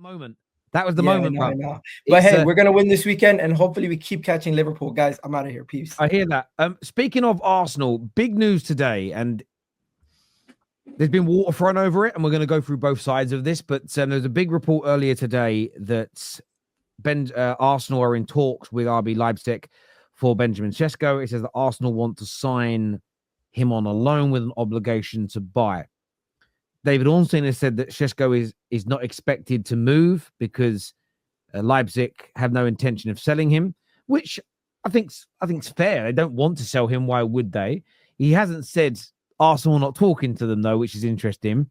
moment. That was the moment, I know. But hey, we're gonna win this weekend, and hopefully we keep catching Liverpool, guys. I'm out of here. Peace. I hear that. Speaking of Arsenal, big news today, and there's been water thrown over it, and we're going to go through both sides of this. But there's a big report earlier today that Arsenal are in talks with RB Leipzig for Benjamin Sesko. It says that Arsenal want to sign him on a loan with an obligation to buy. David Ornstein has said that Sesko is not expected to move because Leipzig have no intention of selling him, which I think's fair. They don't want to sell him. Why would they? He hasn't said Arsenal not talking to them, though, which is interesting.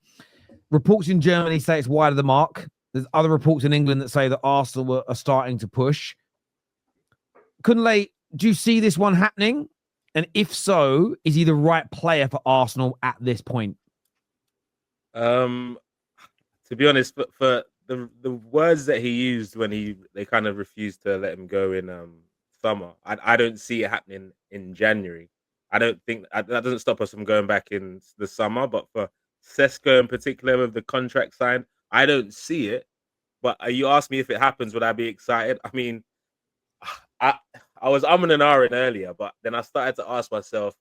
Reports in Germany say it's wide of the mark. There's other reports in England that say that Arsenal are starting to push. Kunle, do you see this one happening? And if so, is he the right player for Arsenal at this point? To be honest, for the words that he used when they kind of refused to let him go in summer, I don't see it happening in January. I don't think that doesn't stop us from going back in the summer. But for Sesko in particular, with the contract signed, I don't see it. But you asked me if it happens, would I be excited? I mean, I was umming and ahhing earlier, but then I started to ask myself,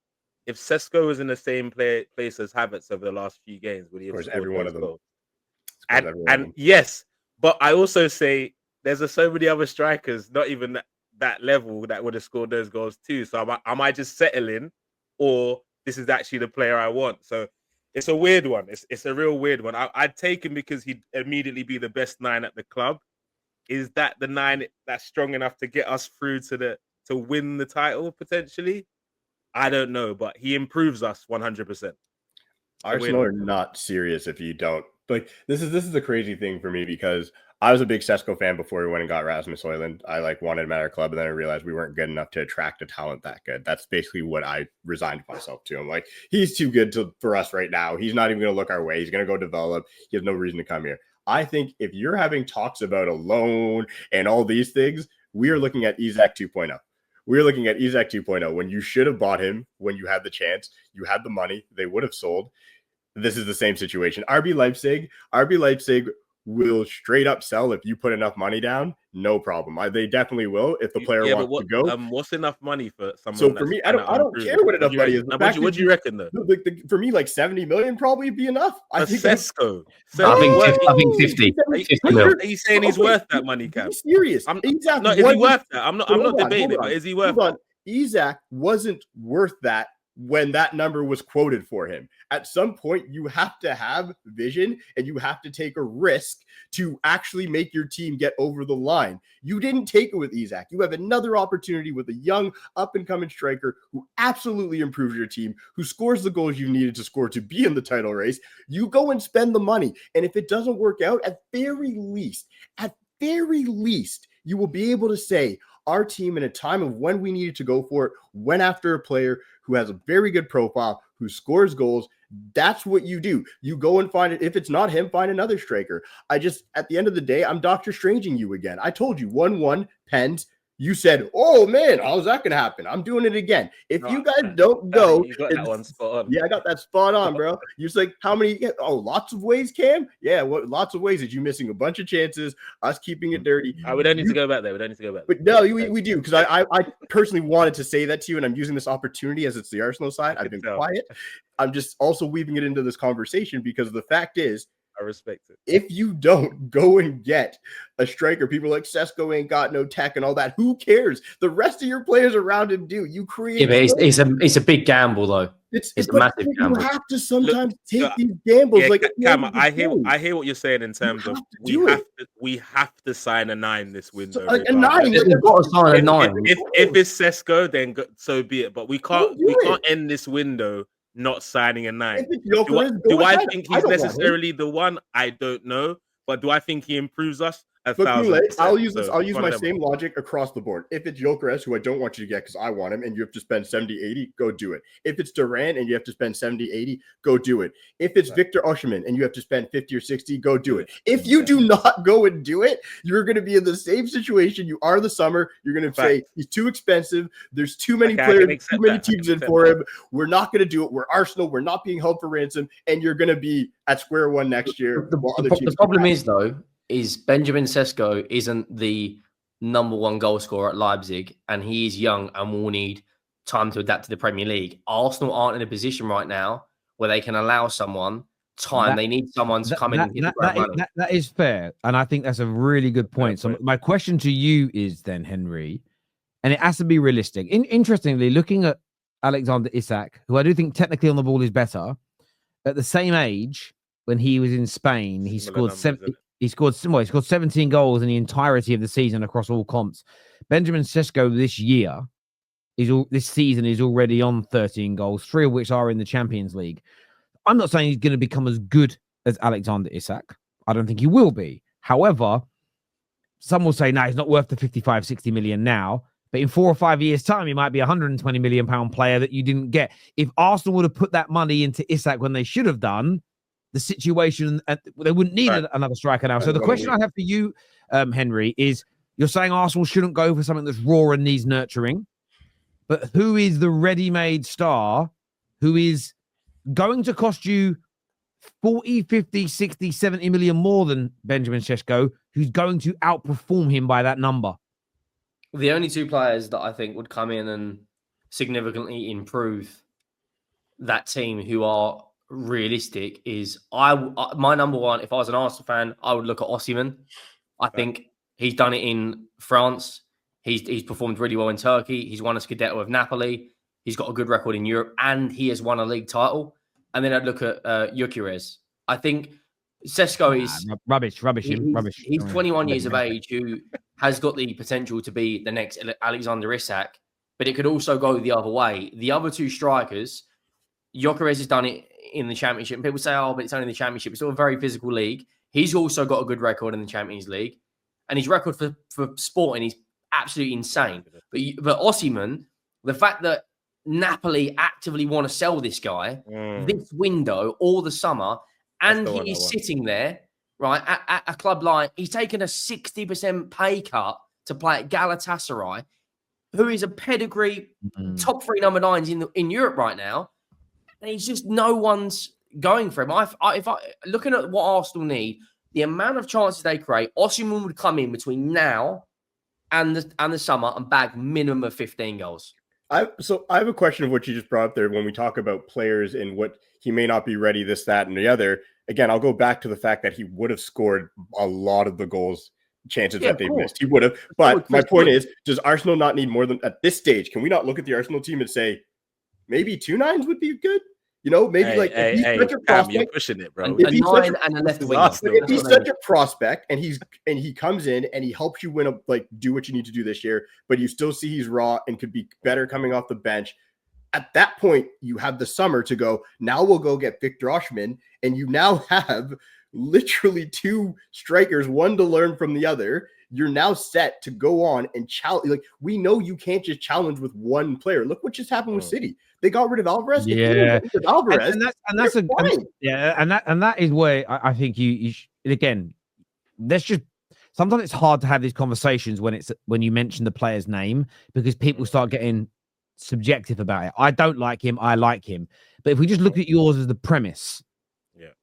if Sesko was in the same place as Havertz over the last few games, would he have scored every one of them? And yes, but I also say there's so many other strikers, not even that level, that would have scored those goals too. So am I just settling, or this is actually the player I want? So it's a weird one. It's a real weird one. I'd take him because he'd immediately be the best 9 at the club. Is that the 9 that's strong enough to get us through to win the title potentially? I don't know, but he improves us 100%. Arsenal are not serious if you don't. Like, this is the crazy thing for me, because I was a big Sesko fan before we went and got Rasmus Højlund. I wanted him at our club, and then I realized we weren't good enough to attract a talent that good. That's basically what I resigned myself to. I'm like, he's too good for us right now. He's not even going to look our way. He's going to go develop. He has no reason to come here. I think if you're having talks about a loan and all these things, we are looking at Isak 2.0. We're looking at Isak 2.0 when you should have bought him when you had the chance. You had the money. They would have sold. This is the same situation. RB Leipzig will straight up sell if you put enough money down. No problem. They definitely will if the player wants to go. What's enough money for someone? So for me, I don't care what enough money is. What do you reckon though? For me, like 70 million probably be enough. I think Sesko. I think 50. 50 mil. Are you saying he's worth that money, Cam? Serious? Is he worth that? I'm not debating it, but is he worth that? Isak wasn't worth that when that number was quoted for him. At some point, you have to have vision and you have to take a risk to actually make your team get over the line. You didn't take it with Isak. You have another opportunity with a young up-and-coming striker who absolutely improves your team, who scores the goals you needed to score to be in the title race. You go and spend the money. And if it doesn't work out, at very least, you will be able to say, our team in a time of when we needed to go for it, went after a player who has a very good profile, who scores goals. That's what you do. You go and find it. If it's not him, find another striker. At the end of the day, I'm Dr. Stranging you again. I told you 1-1 pens. You said, oh man, how's that going to happen? I'm doing it again. If you guys don't go, you got that one spot on. Yeah, I got that spot on, bro. You're like, how many? Oh, lots of ways, Cam. Yeah, lots of ways. Is you missing a bunch of chances, us keeping it dirty. We don't need to go back there. But no, we do, because I personally wanted to say that to you, and I'm using this opportunity as it's the Arsenal side. I've been quiet. I'm just also weaving it into this conversation because the fact is, I respect it. If you don't go and get a striker, people like Sesko ain't got no tech and all that. Who cares? The rest of your players around him do. You create. Yeah, but it's a big gamble though. It's a massive gamble. You have to sometimes take these gambles. Yeah, like Cam, I hear what you're saying in terms of we have to sign a 9 this window. Like a 9. You've got to sign a 9. If it's Sesko, then so be it. But we can't end this window not signing a 9. Do I think he's necessarily the one? I don't know. But do I think he improves us? I'll use my same logic across the board. If it's Gyökeres, who I don't want you to get because I want him, and you have to spend 70, 80, go do it. If it's Duran and you have to spend 70, 80, go do it. If it's Victor Osimhen and you have to spend 50 or 60, go do it. If you do not go and do it, you're going to be in the same situation you are the summer. You're going to say he's too expensive. There's too many players, too many teams in for him. We're not going to do it. We're Arsenal. We're not being held for ransom. And you're going to be at square one next year. The problem is, though, is Benjamin Sesko isn't the number one goal scorer at Leipzig, and he is young and will need time to adapt to the Premier League. Arsenal aren't in a position right now where they can allow someone time. They need someone to come in and hit the ground running. That is fair, and I think that's a really good point. So my question to you is then, Henry, and it has to be realistic. Interestingly, looking at Alexander Isak, who I do think technically on the ball is better, at the same age when he was in Spain, he scored 17 goals in the entirety of the season across all comps. Benjamin Sesko this season is already on 13 goals, 3 of which are in the Champions League. I'm not saying he's going to become as good as Alexander Isak. I don't think he will be. However, some will say, no, he's not worth the 55, 60 million now. But in 4 or 5 years' time, he might be a £120 million player that you didn't get. If Arsenal would have put that money into Isak when they should have done, the situation, they wouldn't need another striker now. So the question I have for you, Henry, is you're saying Arsenal shouldn't go for something that's raw and needs nurturing. But who is the ready-made star who is going to cost you 40, 50, 60, 70 million more than Benjamin Sesko, who's going to outperform him by that number? The only 2 players that I think would come in and significantly improve that team who are realistic is my number one. If I was an Arsenal fan, I would look at Osimhen. I think he's done it in France. He's performed really well in Turkey. He's won a Scudetto with Napoli. He's got a good record in Europe, and he has won a league title. And then I'd look at Gyökeres. I think Sesko is rubbish. He's 21 years of age, who has got the potential to be the next Alexander Isak, but it could also go the other way. The other 2 strikers, Gyökeres has done it in the Championship. And people say, oh, but it's only the Championship. It's still a very physical league. He's also got a good record in the Champions League. And his record for Sporting is absolutely insane. But Osimhen, the fact that Napoli actively want to sell this guy this window all the summer, and he is sitting there, right, at a club like, he's taken a 60% pay cut to play at Galatasaray, who is a pedigree top 3 number 9s in Europe right now. And he's just, no one's going for him. If looking at what Arsenal need, the amount of chances they create, Osimhen would come in between now and the summer and bag minimum of 15 goals. So I have a question of what you just brought up there when we talk about players and what he may not be ready, this, that, and the other. Again, I'll go back to the fact that he would have scored a lot of the goals chances that they missed. He would have. But my point is, does Arsenal not need more than, at this stage, can we not look at the Arsenal team and say maybe 2 9s would be good? You know, maybe if he's such a prospect, you're pushing it, bro. If he's such a prospect and he comes in and he helps you win do what you need to do this year, but you still see he's raw and could be better coming off the bench. At that point, you have the summer to go. Now we'll go get Victor Osimhen, and you now have literally 2 strikers, one to learn from the other. You're now set to go on and challenge. Like, we know you can't just challenge with one player. Look what just happened with City. They got rid of Alvarez. Yeah, Alvarez, and that is where I think you again. There's just sometimes it's hard to have these conversations when you mention the player's name, because people start getting subjective about it. I don't like him. I like him. But if we just look at yours as the premise,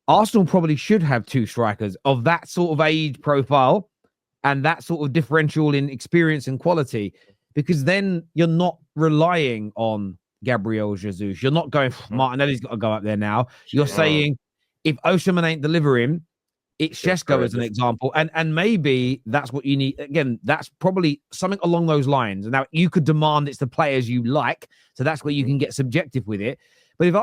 Arsenal probably should have 2 strikers of that sort of age profile and that sort of differential in experience and quality, because then you're not relying on Gabriel Jesus. You're not going, Martinelli's got to go up there now. You're saying, if Osimhen ain't delivering, it's Sesko as an example. And maybe that's what you need. Again, that's probably something along those lines. Now, you could demand it's the players you like, so that's where you can get subjective with it. But if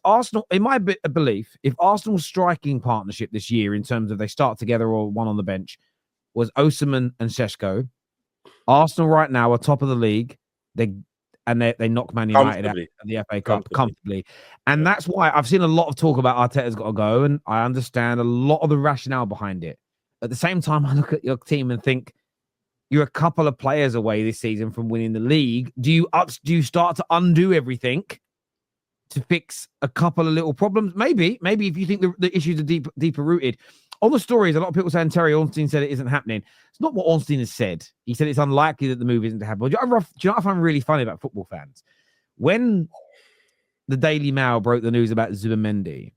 Arsenal, in my belief, if Arsenal's striking partnership this year, in terms of they start together or one on the bench, was Osimhen and Sesko, Arsenal right now are top of the league. They knock Man United out of the FA Cup comfortably. And that's why I've seen a lot of talk about Arteta's got to go, and I understand a lot of the rationale behind it. At the same time, I look at your team and think, you're a couple of players away this season from winning the league. Do you start to undo everything to fix a couple of little problems? Maybe if you think the issues are deeper rooted. On the stories, a lot of people saying Terry Ornstein said it isn't happening. It's not what Ornstein has said. He said it's unlikely that the move isn't to happen. Do you know what I find really funny about football fans? When the Daily Mail broke the news about Zubimendi,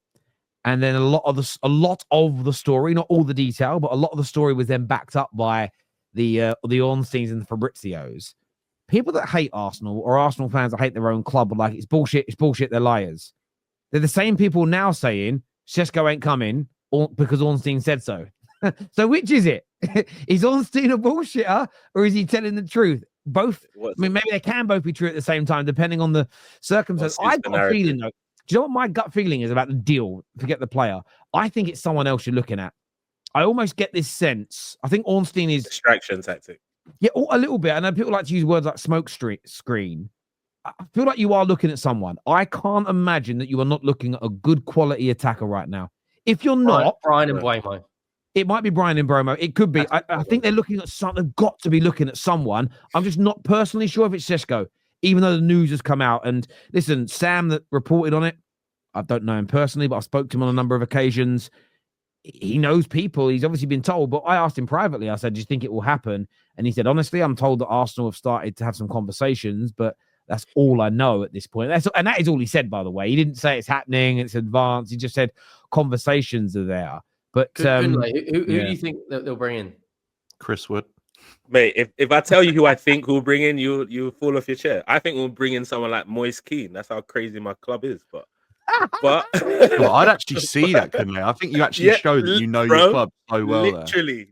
And then a lot of the story, not all the detail, but a lot of the story was then backed up by the Ornsteins and the Fabrizios. People that hate Arsenal or Arsenal fans that hate their own club are like, it's bullshit, they're liars. They're the same people now saying Sesko ain't coming because Ornstein said so. So which is it? Is Ornstein a bullshitter or is he telling the truth? Both. I mean, maybe they can both be true at the same time, depending on the circumstance. I've got a feeling, though. Do you know what my gut feeling is about the deal? Forget the player. I think it's someone else you're looking at. I almost get this sense. I think Ornstein is distraction tactic. Yeah, a little bit. And people like to use words like smoke screen. I feel like you are looking at someone. I can't imagine that you are not looking at a good quality attacker right now. If you're not, Brian and Mbeumo. It might be Brian and Mbeumo. It could be. I think they're looking at something. They've got to be looking at someone. I'm just not personally sure if it's Sesko, even though the news has come out. And listen, Sam that reported on it, I don't know him personally, but I've spoken to him on a number of occasions. He knows people. He's obviously been told, but I asked him privately. I said, do you think it will happen? And he said, honestly, I'm told that Arsenal have started to have some conversations, but that's all I know at this point. And that is all he said, by the way. He didn't say it's happening, it's advanced. He just said conversations are there. But who do you think that they'll bring in? Chris Wood. Mate, if I tell you who I think we'll bring in, you'll fall off your chair. I think we'll bring in someone like Moise Kean. That's how crazy my club is. But well, I'd actually see that, couldn't I? I think you actually show that you know your club so well. Literally.